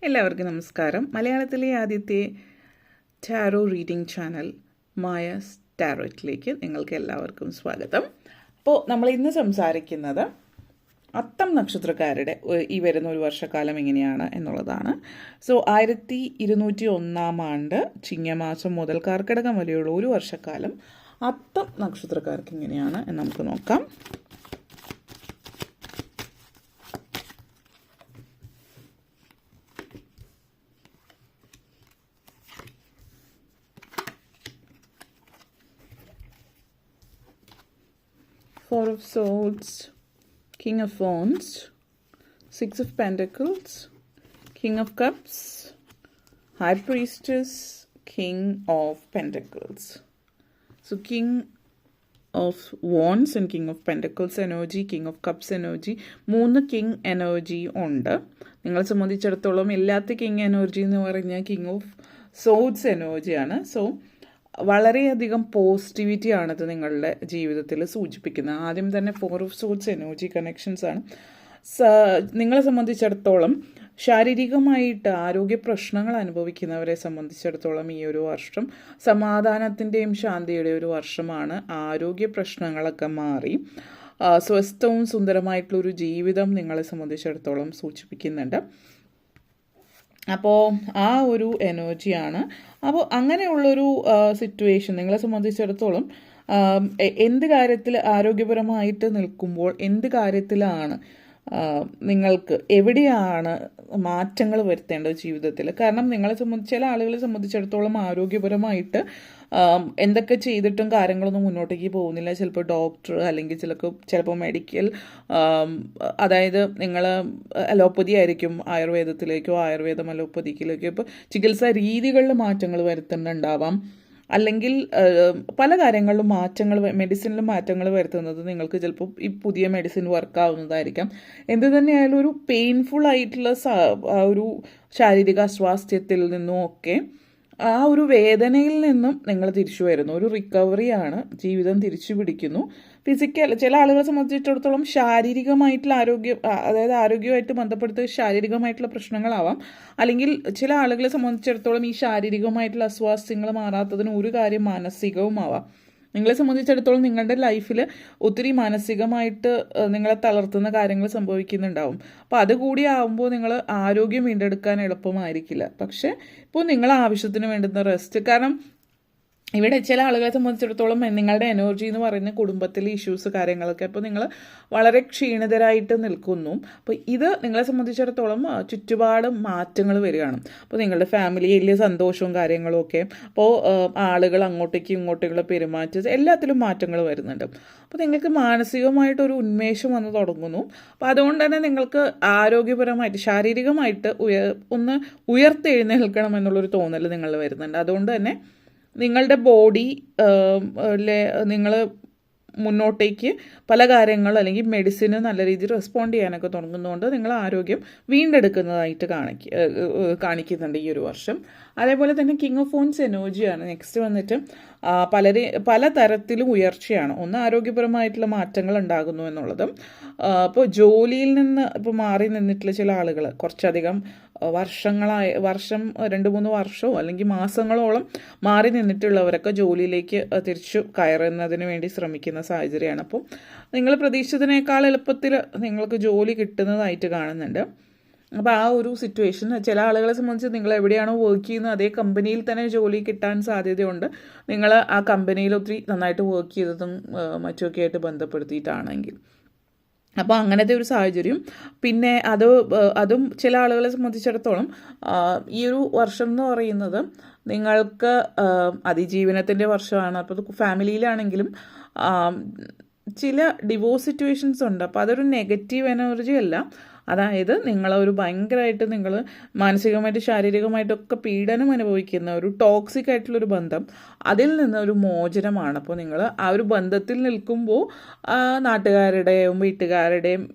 എല്ലാവർക്കും നമസ്കാരം. മലയാളത്തിലെ ആദ്യത്തെ ടാരോ റീഡിംഗ് ചാനൽ മായാസ് ടാരോറ്റിലേക്ക് നിങ്ങൾക്ക് എല്ലാവർക്കും സ്വാഗതം. അപ്പോൾ നമ്മൾ ഇന്ന് സംസാരിക്കുന്നത് അത്തം നക്ഷത്രക്കാരുടെ ഈ വരുന്ന ഒരു വർഷക്കാലം എങ്ങനെയാണ് എന്നുള്ളതാണ്. 1201 ആണ്ട് ചിങ്ങമാസം മുതൽ കർക്കിടകം വരെയുള്ള ഒരു വർഷക്കാലം അത്തം നക്ഷത്രക്കാർക്ക് എങ്ങനെയാണ് എന്ന് നമുക്ക് നോക്കാം. Four of Swords, King of Wands, Six of Pentacles, King of Cups, High Priestess, King of Pentacles. So King of Wands and King of Pentacles energy, King of Cups energy, 3 king energy ഉണ്ട്. നിങ്ങളെ സംബന്ധിച്ചിടത്തോളം എല്ലാത്ത king energy എന്ന് പറഞ്ഞാൽ king of swords എനർജിയാണ്. വളരെയധികം പോസിറ്റിവിറ്റിയാണത് നിങ്ങളുടെ ജീവിതത്തിൽ സൂചിപ്പിക്കുന്നത്. ആദ്യം തന്നെ 4 ഓഫ് സോഡ്സ് എനർജി കണക്ഷൻസ് ആണ്. നിങ്ങളെ സംബന്ധിച്ചിടത്തോളം ശാരീരികമായിട്ട് ആരോഗ്യ പ്രശ്നങ്ങൾ അനുഭവിക്കുന്നവരെ സംബന്ധിച്ചിടത്തോളം ഈ ഒരു വർഷം സമാധാനത്തിൻ്റെയും ശാന്തിയുടെയും ഒരു വർഷമാണ്. ആരോഗ്യ പ്രശ്നങ്ങളൊക്കെ മാറി സ്വസ്ഥവും സുന്ദരമായിട്ടുള്ളൊരു ജീവിതം നിങ്ങളെ സംബന്ധിച്ചിടത്തോളം സൂചിപ്പിക്കുന്നുണ്ട്. അപ്പോൾ ആ ഒരു എനർജിയാണ്. അപ്പോൾ അങ്ങനെയുള്ളൊരു സിറ്റുവേഷൻ നിങ്ങളെ സംബന്ധിച്ചിടത്തോളം എന്ത് കാര്യത്തിൽ ആരോഗ്യപരമായിട്ട് നിൽക്കുമ്പോൾ എന്ത് കാര്യത്തിലാണ് നിങ്ങൾക്ക് എവിടെയാണ് മാറ്റങ്ങൾ വരുത്തേണ്ടത് ജീവിതത്തിൽ? കാരണം നിങ്ങളെ സംബന്ധിച്ച് ചില ആളുകളെ സംബന്ധിച്ചിടത്തോളം ആരോഗ്യപരമായിട്ട് എന്തൊക്കെ ചെയ്തിട്ടും കാര്യങ്ങളൊന്നും മുന്നോട്ടേക്ക് പോകുന്നില്ല. ചിലപ്പോൾ ഡോക്ടർ അല്ലെങ്കിൽ ചിലപ്പോൾ മെഡിക്കൽ, അതായത് നിങ്ങൾ അലോപ്പതി ആയിരിക്കും ആയുർവേദത്തിലേക്കോ ആയുർവേദം അലോപ്പതിക്കിലേക്കോ ഇപ്പോൾ ചികിത്സാ രീതികളിൽ മാറ്റങ്ങൾ വരുത്തുന്നുണ്ടാവാം. അല്ലെങ്കിൽ പല കാര്യങ്ങളിലും മാറ്റങ്ങൾ, മെഡിസിനിലും മാറ്റങ്ങൾ വരുത്തുന്നത് നിങ്ങൾക്ക് ചിലപ്പോൾ ഈ പുതിയ മെഡിസിൻ വർക്കാവുന്നതായിരിക്കാം. എന്ത് തന്നെയായാലും ഒരു പെയിൻഫുൾ ആയിട്ടുള്ള ഒരു ശാരീരിക അസ്വാസ്ഥ്യത്തിൽ നിന്നും ഒക്കെ ആ ഒരു വേദനയിൽ നിന്നും നിങ്ങൾ തിരിച്ചു വരുന്നു. ഒരു റിക്കവറിയാണ്, ജീവിതം തിരിച്ചു പിടിക്കുന്നു. ചില ആളുകളെ സംബന്ധിച്ചിടത്തോളം ശാരീരികമായിട്ടുള്ള അതായത് ആരോഗ്യമായിട്ട് ബന്ധപ്പെടുത്ത ശാരീരികമായിട്ടുള്ള പ്രശ്നങ്ങളാവാം. അല്ലെങ്കിൽ ചില ആളുകളെ സംബന്ധിച്ചിടത്തോളം ഈ ശാരീരികമായിട്ടുള്ള അസ്വാസ്ഥ്യങ്ങൾ മാറാത്തതിന് ഒരു കാര്യം മാനസികവുമാവാം. നിങ്ങളെ സംബന്ധിച്ചിടത്തോളം നിങ്ങളുടെ ലൈഫിൽ ഒത്തിരി മാനസികമായിട്ട് നിങ്ങളെ തളർത്തുന്ന കാര്യങ്ങൾ സംഭവിക്കുന്നുണ്ടാവും. അപ്പോൾ അതുകൂടി ആകുമ്പോൾ നിങ്ങൾ ആരോഗ്യം വീണ്ടെടുക്കാൻ എളുപ്പമായിരിക്കില്ല. പക്ഷേ ഇപ്പോൾ നിങ്ങൾ ആവശ്യത്തിന് വേണ്ടുന്ന റെസ്റ്റ്, കാരണം ഇവിടെ ചില ആളുകളെ സംബന്ധിച്ചിടത്തോളം നിങ്ങളുടെ എനർജി എന്ന് പറയുന്ന കുടുംബത്തിലെ ഇഷ്യൂസ് കാര്യങ്ങളൊക്കെ, അപ്പോൾ നിങ്ങൾ വളരെ ക്ഷീണിതരായിട്ട് നിൽക്കുന്നു. അപ്പോൾ ഇത് നിങ്ങളെ സംബന്ധിച്ചിടത്തോളം ചുറ്റുപാട് മാറ്റങ്ങൾ വരികയാണ്. അപ്പോൾ നിങ്ങളുടെ ഫാമിലിയിൽ സന്തോഷവും കാര്യങ്ങളും ഒക്കെ, അപ്പോൾ ആളുകൾ അങ്ങോട്ടേക്കും ഇങ്ങോട്ടേക്കുള്ള പെരുമാറ്റം എല്ലാത്തിലും മാറ്റങ്ങൾ വരുന്നുണ്ട്. അപ്പോൾ നിങ്ങൾക്ക് മാനസികമായിട്ടൊരു ഉന്മേഷം വന്ന് തുടങ്ങുന്നു. അപ്പോൾ അതുകൊണ്ട് തന്നെ നിങ്ങൾക്ക് ആരോഗ്യപരമായിട്ട് ശാരീരികമായിട്ട് ഒന്ന് ഉയർത്തെഴുന്നേൽക്കണം എന്നുള്ളൊരു തോന്നൽ നിങ്ങൾ വരുന്നുണ്ട്. അതുകൊണ്ട് തന്നെ നിങ്ങളുടെ ബോഡി നിങ്ങൾ മുന്നോട്ടേക്ക് പല കാര്യങ്ങൾ അല്ലെങ്കിൽ മെഡിസിന് നല്ല രീതിയിൽ റെസ്പോണ്ട് ചെയ്യാനൊക്കെ തുടങ്ങുന്നതുകൊണ്ട് നിങ്ങൾ ആരോഗ്യം വീണ്ടെടുക്കുന്നതായിട്ട് കാണിക്കുന്നുണ്ട് ഈ ഒരു വർഷം. അതേപോലെ തന്നെ കിങ് ഓഫ് ഫോൺസ് എനർജിയാണ് നെക്സ്റ്റ് വന്നിട്ട്. പല തരത്തിലും ഉയർച്ചയാണ്. ഒന്ന് ആരോഗ്യപരമായിട്ടുള്ള മാറ്റങ്ങൾ ഉണ്ടാകുന്നു എന്നുള്ളതും, ഇപ്പോൾ ജോലിയിൽ നിന്ന് ഇപ്പോൾ മാറി നിന്നിട്ടുള്ള ചില ആളുകൾ കുറച്ചധികം വർഷം 2-3 വർഷമോ അല്ലെങ്കിൽ മാസങ്ങളോളം മാറി നിന്നിട്ടുള്ളവരൊക്കെ ജോലിയിലേക്ക് തിരിച്ചു കയറുന്നതിന് വേണ്ടി ശ്രമിക്കുന്ന സാഹചര്യമാണ്. അപ്പോൾ നിങ്ങൾ പ്രതീക്ഷിച്ചതിനേക്കാൾ എളുപ്പത്തിൽ നിങ്ങൾക്ക് ജോലി കിട്ടുന്നതായിട്ട് കാണുന്നുണ്ട്. അപ്പോൾ ആ ഒരു സിറ്റുവേഷൻ ചില ആളുകളെ സംബന്ധിച്ച് നിങ്ങൾ എവിടെയാണോ വർക്ക് ചെയ്യുന്നത് അതേ കമ്പനിയിൽ തന്നെ ജോലി കിട്ടാൻ സാധ്യതയുണ്ട്. നിങ്ങൾ ആ കമ്പനിയിൽ ഒത്തിരി നന്നായിട്ട് വർക്ക് ചെയ്തതും മറ്റുമൊക്കെ ആയിട്ട് ബന്ധപ്പെടുത്തിയിട്ടാണെങ്കിൽ. അപ്പോൾ അങ്ങനത്തെ ഒരു സാഹചര്യം. പിന്നെ അതും ചില ആളുകളെ സംബന്ധിച്ചിടത്തോളം ഈ ഒരു വർഷം എന്ന് പറയുന്നത് നിങ്ങൾക്ക് അതിജീവനത്തിൻ്റെ വർഷമാണ്. അപ്പോൾ ഫാമിലിയിലാണെങ്കിലും ചില ഡിവോഴ്സ് സിറ്റുവേഷൻസ് ഉണ്ട്. അപ്പോൾ അതൊരു നെഗറ്റീവ് എനർജി അല്ല. അതായത് നിങ്ങളൊരു ഭയങ്കരമായിട്ട് നിങ്ങൾ മാനസികമായിട്ട് ശാരീരികമായിട്ടൊക്കെ പീഡനം അനുഭവിക്കുന്ന ഒരു ടോക്സിക് ആയിട്ടുള്ളൊരു ബന്ധം, അതിൽ നിന്നൊരു മോചനമാണ്. അപ്പോൾ നിങ്ങൾ ആ ഒരു ബന്ധത്തിൽ നിൽക്കുമ്പോൾ നാട്ടുകാരുടെയും വീട്ടുകാരുടെയും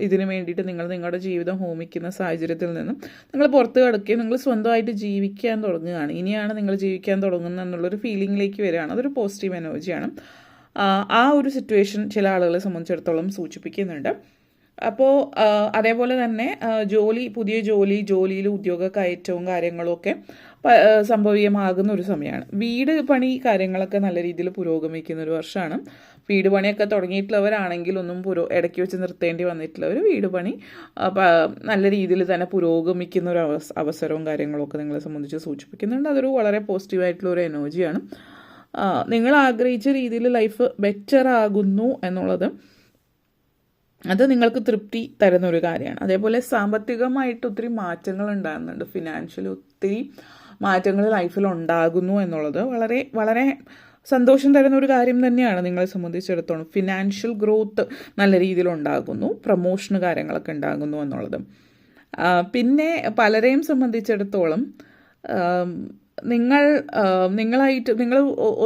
ഇതിന് വേണ്ടിയിട്ട് നിങ്ങളുടെ ജീവിതം ഹോമിക്കുന്ന സാഹചര്യത്തിൽ നിന്നും നിങ്ങൾ പുറത്ത് കിടക്കുകയും നിങ്ങൾ സ്വന്തമായിട്ട് ജീവിക്കാൻ തുടങ്ങുകയാണ്. ഇനിയാണ് നിങ്ങൾ ജീവിക്കാൻ തുടങ്ങുന്നത് എന്നുള്ളൊരു ഫീലിങ്ങിലേക്ക് വരികയാണ്. അതൊരു പോസിറ്റീവ് എനർജിയാണ്. ആ ഒരു സിറ്റുവേഷൻ ചില ആളുകളെ സംബന്ധിച്ചിടത്തോളം സൂചിപ്പിക്കുന്നുണ്ട്. അപ്പോൾ അതേപോലെ തന്നെ പുതിയ ജോലിയിൽ ഉദ്യോഗ കയറ്റവും കാര്യങ്ങളും ഒക്കെ സംഭവ്യമാകുന്ന ഒരു സമയമാണ്. വീട് പണി കാര്യങ്ങളൊക്കെ നല്ല രീതിയിൽ പുരോഗമിക്കുന്ന ഒരു വർഷമാണ്. വീട് പണിയൊക്കെ തുടങ്ങിയിട്ടുള്ളവരാണെങ്കിൽ ഒന്നും ഇടയ്ക്ക് വെച്ച് നിർത്തേണ്ടി വന്നിട്ടുള്ളവർ വീട് പണി നല്ല രീതിയിൽ തന്നെ പുരോഗമിക്കുന്ന ഒരു അവസരവും കാര്യങ്ങളൊക്കെ നിങ്ങളെ സംബന്ധിച്ച് സൂചിപ്പിക്കുന്നുണ്ട്. അതൊരു വളരെ പോസിറ്റീവായിട്ടുള്ള ഒരു എനർജിയാണ്. നിങ്ങൾ ആഗ്രഹിച്ച രീതിയിൽ ലൈഫ് ബെറ്റർ ആകുന്നു എന്നുള്ളത് അത് നിങ്ങൾക്ക് തൃപ്തി തരുന്ന ഒരു കാര്യമാണ്. അതേപോലെ സാമ്പത്തികമായിട്ട് ഒത്തിരി മാറ്റങ്ങൾ ഉണ്ടാകുന്നുണ്ട്. ഫിനാൻഷ്യലി ഒത്തിരി മാറ്റങ്ങൾ ലൈഫിൽ ഉണ്ടാകുന്നു എന്നുള്ളത് വളരെ വളരെ സന്തോഷം തരുന്ന ഒരു കാര്യം തന്നെയാണ് നിങ്ങളെ സംബന്ധിച്ചിടത്തോളം. ഫിനാൻഷ്യൽ ഗ്രോത്ത് നല്ല രീതിയിൽ ഉണ്ടാകുന്നു, പ്രൊമോഷൻ കാര്യങ്ങളൊക്കെ ഉണ്ടാകുന്നു എന്നുള്ളത്. പിന്നെ പലരെയും സംബന്ധിച്ചിടത്തോളം നിങ്ങൾ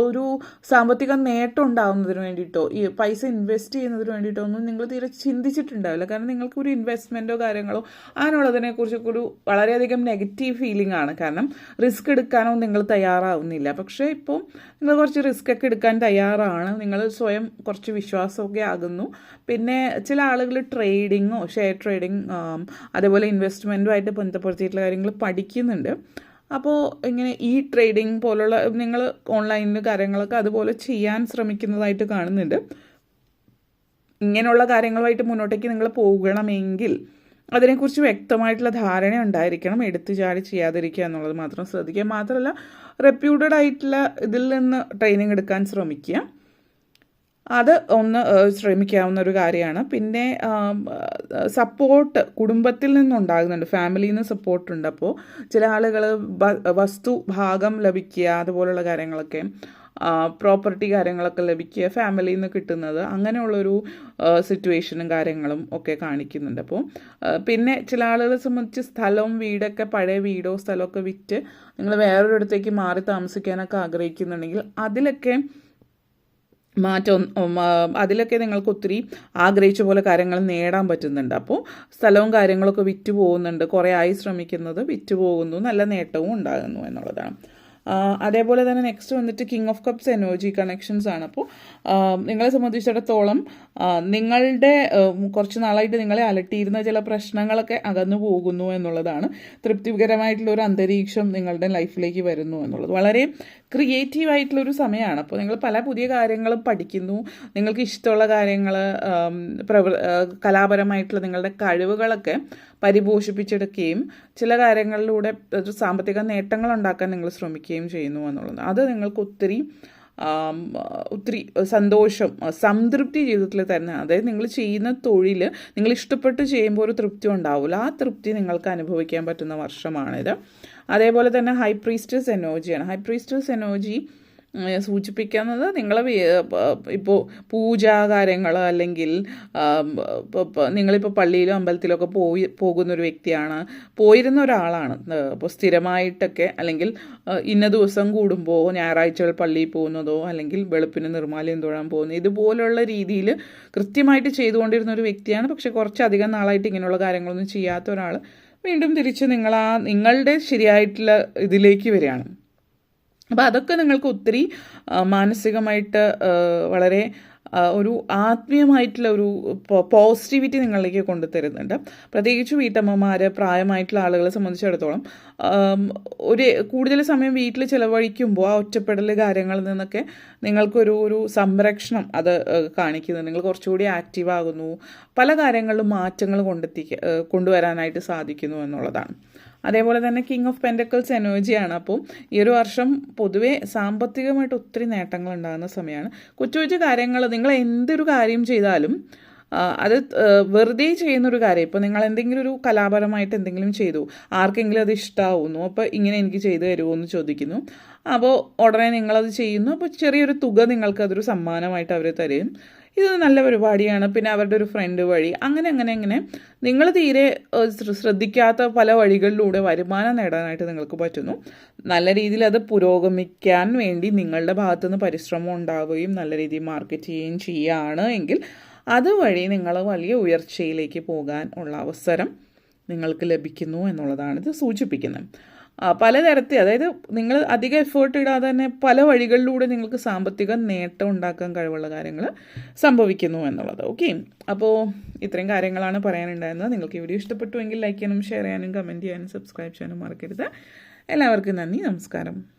ഒരു സാമ്പത്തിക നേട്ടം ഉണ്ടാകുന്നതിന് വേണ്ടിയിട്ടോ ഈ പൈസ ഇൻവെസ്റ്റ് ചെയ്യുന്നതിന് വേണ്ടിയിട്ടോ ഒന്നും നിങ്ങൾ തീരെ ചിന്തിച്ചിട്ടുണ്ടാവില്ല. കാരണം നിങ്ങൾക്ക് ഒരു ഇൻവെസ്റ്റ്മെൻറ്റോ കാര്യങ്ങളോ അതിനുള്ളതിനെക്കുറിച്ചൊക്കെ ഒരു വളരെയധികം നെഗറ്റീവ് ഫീലിംഗ് ആണ്. കാരണം റിസ്ക് എടുക്കാനോ നിങ്ങൾ തയ്യാറാവുന്നില്ല. പക്ഷേ ഇപ്പോൾ നിങ്ങൾ കുറച്ച് റിസ്ക് ഒക്കെ എടുക്കാൻ തയ്യാറാണ്. നിങ്ങൾ സ്വയം കുറച്ച് വിശ്വാസമൊക്കെ ആകുന്നു. പിന്നെ ചില ആളുകൾ ട്രേഡിങ്ങോ ഷെയർ ട്രേഡിങ് അതേപോലെ ഇൻവെസ്റ്റ്മെൻറ്റുമായിട്ട് ബന്ധപ്പെടുത്തിയിട്ടുള്ള കാര്യങ്ങൾ പഠിക്കുന്നുണ്ട്. അപ്പോൾ ഇങ്ങനെ ഈ ട്രേഡിങ് പോലുള്ള നിങ്ങൾ ഓൺലൈനിൽ കാര്യങ്ങളൊക്കെ അതുപോലെ ചെയ്യാൻ ശ്രമിക്കുന്നതായിട്ട് കാണുന്നുണ്ട്. ഇങ്ങനെയുള്ള കാര്യങ്ങളുമായിട്ട് മുന്നോട്ടേക്ക് നിങ്ങൾ പോകണമെങ്കിൽ അതിനെക്കുറിച്ച് വ്യക്തമായിട്ടുള്ള ധാരണ ഉണ്ടായിരിക്കണം. എടുത്തു ചാടി ചെയ്യാതിരിക്കുക എന്നുള്ളത് മാത്രം ശ്രദ്ധിക്കുക. മാത്രമല്ല റെപ്യൂട്ടഡ് ആയിട്ടുള്ള ഇതിൽ നിന്ന് ട്രെയിനിങ് എടുക്കാൻ ശ്രമിക്കുക. അത് ഒന്ന് ശ്രമിക്കാവുന്ന ഒരു കാര്യമാണ്. പിന്നെ സപ്പോർട്ട് കുടുംബത്തിൽ നിന്നുണ്ടാകുന്നുണ്ട്, ഫാമിലിയിൽ നിന്ന് സപ്പോർട്ടുണ്ട്. അപ്പോൾ ചില ആളുകൾ വസ്തു ഭാഗം ലഭിക്കുക അതുപോലുള്ള കാര്യങ്ങളൊക്കെ, പ്രോപ്പർട്ടി കാര്യങ്ങളൊക്കെ ലഭിക്കുക ഫാമിലിയിൽ നിന്ന് കിട്ടുന്നത്, അങ്ങനെയുള്ളൊരു സിറ്റുവേഷനും കാര്യങ്ങളും ഒക്കെ കാണിക്കുന്നുണ്ട്. അപ്പോൾ പിന്നെ ചില ആളുകളെ സംബന്ധിച്ച് സ്ഥലവും വീടൊക്കെ പഴയ വീടോ സ്ഥലമൊക്കെ വിറ്റ് നിങ്ങൾ വേറൊരിടത്തേക്ക് മാറി താമസിക്കാനൊക്കെ ആഗ്രഹിക്കുന്നുണ്ടെങ്കിൽ അതിലൊക്കെ നിങ്ങൾക്ക് ഒത്തിരി ആഗ്രഹിച്ച പോലെ കാര്യങ്ങൾ നേടാൻ പറ്റുന്നുണ്ട്. അപ്പോൾ സ്ഥലവും കാര്യങ്ങളൊക്കെ വിറ്റ് പോകുന്നുണ്ട്, കുറേ ആയി ശ്രമിക്കുന്നത് വിറ്റ് പോകുന്നു, നല്ല നേട്ടവും ഉണ്ടാകുന്നു എന്നുള്ളതാണ്. അതേപോലെ തന്നെ നെക്സ്റ്റ് വന്നിട്ട് king of cups energy connections ആണ്. അപ്പോൾ നിങ്ങളെ സംബന്ധിച്ചിടത്തോളം നിങ്ങളുടെ കുറച്ച് നാളായിട്ട് നിങ്ങളെ അലട്ടിയിരുന്ന ചില പ്രശ്നങ്ങളൊക്കെ അകന്നു പോകുന്നു എന്നുള്ളതാണ്. തൃപ്തികരമായിട്ടുള്ള ഒരു അന്തരീക്ഷം നിങ്ങളുടെ ലൈഫിലേക്ക് വരുന്നു എന്നുള്ളത് വളരെ ക്രിയേറ്റീവ് ആയിട്ടുള്ളൊരു സമയമാണ്. അപ്പോൾ നിങ്ങൾ പല പുതിയ കാര്യങ്ങളും പഠിക്കുന്നു, നിങ്ങൾക്ക് ഇഷ്ടമുള്ള കാര്യങ്ങൾ കലാപരമായിട്ടുള്ള നിങ്ങളുടെ കഴിവുകളൊക്കെ പരിപോഷിപ്പിച്ചെടുക്കുകയും ചില കാര്യങ്ങളിലൂടെ സാമ്പത്തിക നേട്ടങ്ങൾ ഉണ്ടാക്കാൻ നിങ്ങൾ ശ്രമിക്കുകയും ചെയ്യുന്നു എന്നുള്ളത്. അത് നിങ്ങൾക്ക് ഒത്തിരി സന്തോഷം, സംതൃപ്തി ജീവിതത്തിൽ തന്നെ. അതായത് നിങ്ങൾ ചെയ്യുന്ന തൊഴിൽ നിങ്ങൾ ഇഷ്ടപ്പെട്ട് ചെയ്യുമ്പോൾ ഒരു തൃപ്തി ഉണ്ടാവില്ല, ആ തൃപ്തി നിങ്ങൾക്ക് അനുഭവിക്കാൻ പറ്റുന്ന വർഷമാണിത്. അതേപോലെ തന്നെ ഹൈ പ്രീസ്റ്റസ് എനർജിയാണ്. ഹൈ പ്രീസ്റ്റസ് എനർജി സൂചിപ്പിക്കുന്നത് നിങ്ങൾ ഇപ്പോൾ പൂജാകാര്യങ്ങൾ അല്ലെങ്കിൽ നിങ്ങളിപ്പോൾ പള്ളിയിലോ അമ്പലത്തിലൊക്കെ പോകുന്നൊരു വ്യക്തിയാണ്, പോയിരുന്ന ഒരാളാണ്. ഇപ്പോൾ സ്ഥിരമായിട്ടൊക്കെ അല്ലെങ്കിൽ ഇന്ന ദിവസം കൂടുമ്പോൾ ഞായറാഴ്ചകൾ പള്ളിയിൽ പോകുന്നതോ അല്ലെങ്കിൽ വെളുപ്പിന് നിർമ്മാല്യം തൊഴാൻ പോകുന്നത് ഇതുപോലുള്ള രീതിയിൽ കൃത്യമായിട്ട് ചെയ്തുകൊണ്ടിരുന്ന ഒരു വ്യക്തിയാണ്. പക്ഷെ കുറച്ചധികം നാളായിട്ട് ഇങ്ങനെയുള്ള കാര്യങ്ങളൊന്നും ചെയ്യാത്ത ഒരാൾ വീണ്ടും തിരിച്ച് നിങ്ങളുടെ ശരിയായിട്ടുള്ള ഇതിലേക്ക് വരികയാണ്. അപ്പോൾ അതൊക്കെ നിങ്ങൾക്ക് ഒത്തിരി മാനസികമായിട്ട് വളരെ ഒരു ആത്മീയമായിട്ടുള്ള ഒരു പോസിറ്റിവിറ്റി നിങ്ങളിലേക്ക് കൊണ്ടുതരുന്നുണ്ട്. പ്രത്യേകിച്ച് വീട്ടമ്മമാർ, പ്രായമായിട്ടുള്ള ആളുകളെ സംബന്ധിച്ചിടത്തോളം കൂടുതൽ സമയം വീട്ടിൽ ചിലവഴിക്കുമ്പോൾ ആ ഒറ്റപ്പെടൽ കാര്യങ്ങളിൽ നിന്നൊക്കെ നിങ്ങൾക്കൊരു സംരക്ഷണം അത് കാണിക്കുന്നത്. നിങ്ങൾ കുറച്ചുകൂടി ആക്റ്റീവ് ആകുന്നു, പല കാര്യങ്ങളിലും മാറ്റങ്ങൾ കൊണ്ടുവരാനായിട്ട് സാധിക്കുന്നു എന്നുള്ളതാണ്. അതേപോലെ തന്നെ കിങ് ഓഫ് പെൻറ്റക്കിൾസ് എനർജിയാണ്. അപ്പോൾ ഈ ഒരു വർഷം പൊതുവേ സാമ്പത്തികമായിട്ട് ഒത്തിരി നേട്ടങ്ങൾ ഉണ്ടാകുന്ന സമയമാണ്. കൊച്ചു കൊച്ചു കാര്യങ്ങൾ നിങ്ങൾ എന്തൊരു കാര്യം ചെയ്താലും അത് വെറുതെ ചെയ്യുന്നൊരു കാര്യം. ഇപ്പോൾ നിങ്ങൾ എന്തെങ്കിലും ഒരു കലാപരമായിട്ട് എന്തെങ്കിലും ചെയ്തു, ആർക്കെങ്കിലും അത് ഇഷ്ടമാവുന്നു, അപ്പോൾ ഇങ്ങനെ എനിക്ക് ചെയ്തു തരുമോ എന്ന് ചോദിക്കുന്നു. അപ്പോൾ ഉടനെ നിങ്ങളത് ചെയ്യുന്നു. അപ്പോൾ ചെറിയൊരു തുക നിങ്ങൾക്കതൊരു സമ്മാനമായിട്ട് അവർ തരും. ഇത് നല്ല പരിപാടിയാണ്. പിന്നെ അവരുടെ ഒരു ഫ്രണ്ട് വഴി അങ്ങനെ നിങ്ങൾ തീരെ ശ്രദ്ധിക്കാത്ത പല വഴികളിലൂടെ വരുമാനം നേടാനായിട്ട് നിങ്ങൾക്ക് പറ്റുന്നു. നല്ല രീതിയിൽ അത് പുരോഗമിക്കാൻ വേണ്ടി നിങ്ങളുടെ ഭാഗത്തുനിന്ന് പരിശ്രമം ഉണ്ടാവുകയും നല്ല രീതിയിൽ മാർക്കറ്റ് ചെയ്യുകയും ചെയ്യുകയാണ് എങ്കിൽ അതുവഴി നിങ്ങൾ വലിയ ഉയർച്ചയിലേക്ക് പോകാൻ ഉള്ള അവസരം നിങ്ങൾക്ക് ലഭിക്കുന്നു എന്നുള്ളതാണ് ഇത് സൂചിപ്പിക്കുന്നത്. പലതരത്തിൽ, അതായത് നിങ്ങൾ അധികം എഫേർട്ട് ഇടാതെ തന്നെ പല വഴികളിലൂടെ നിങ്ങൾക്ക് സാമ്പത്തിക നേട്ടം ഉണ്ടാക്കാൻ കഴിവുള്ള കാര്യങ്ങൾ സംഭവിക്കുന്നു എന്നുള്ളത്. ഓക്കെ, അപ്പോൾ ഇത്രയും കാര്യങ്ങളാണ് പറയാനുണ്ടായിരുന്നത്. നിങ്ങൾക്ക് ഈ വീഡിയോ ഇഷ്ടപ്പെട്ടുവെങ്കിൽ ലൈക്ക് ചെയ്യാനും ഷെയർ ചെയ്യാനും കമൻറ്റ് ചെയ്യാനും സബ്സ്ക്രൈബ് ചെയ്യാനും മറക്കരുത്. എല്ലാവർക്കും നന്ദി, നമസ്കാരം.